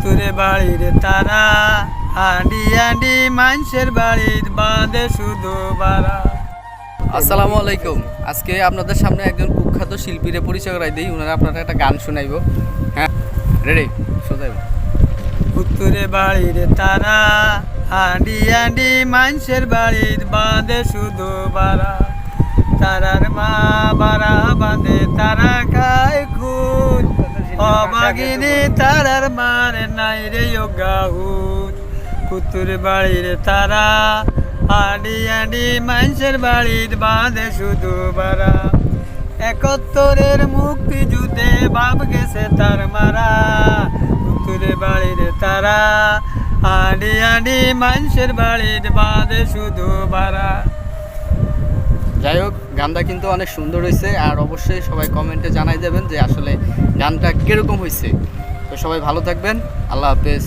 উত্তরে বাড়ির তারা আডি আডি মানুষের বাড়ির বাঁধে শুধু বাড়া। আসসালামু আলাইকুম। আজকে আপনাদের সামনে একজন কুখ্যাত শিল্পীরে পরিচয় করাই দিই। ওনারা আপনারা একটা গান শোনাইব। হ্যাঁ, রেডি? শোনাইব। উত্তরে বাড়ির তারা আডি আডি মানুষের বাড়ির বাঁধে শুধু বাড়া। তারার মা বাড়া বাঁধে তারা খায় খুন, অবাগিনী তারার মার নাই রে গাহুন। উত্তরে বাড়ির তারা আডি আডি মানুষের বাড়ির বাঁধে শুধু বাড়া। ৭১-এর মুক্তিযুদ্ধে বাপ গেছে তার মারা। উত্তরে বাড়ির তারা আডি আডি মানুষের বাড়ির বাঁধে শুধু বাড়া। যাই হোক, গানটা কিন্তু অনেক সুন্দর হয়েছে। আর অবশ্যই সবাই কমেন্টে জানাই দেবেন যে আসলে গানটা কীরকম হয়েছে। তো সবাই ভালো থাকবেন। আল্লাহ হাফেজ।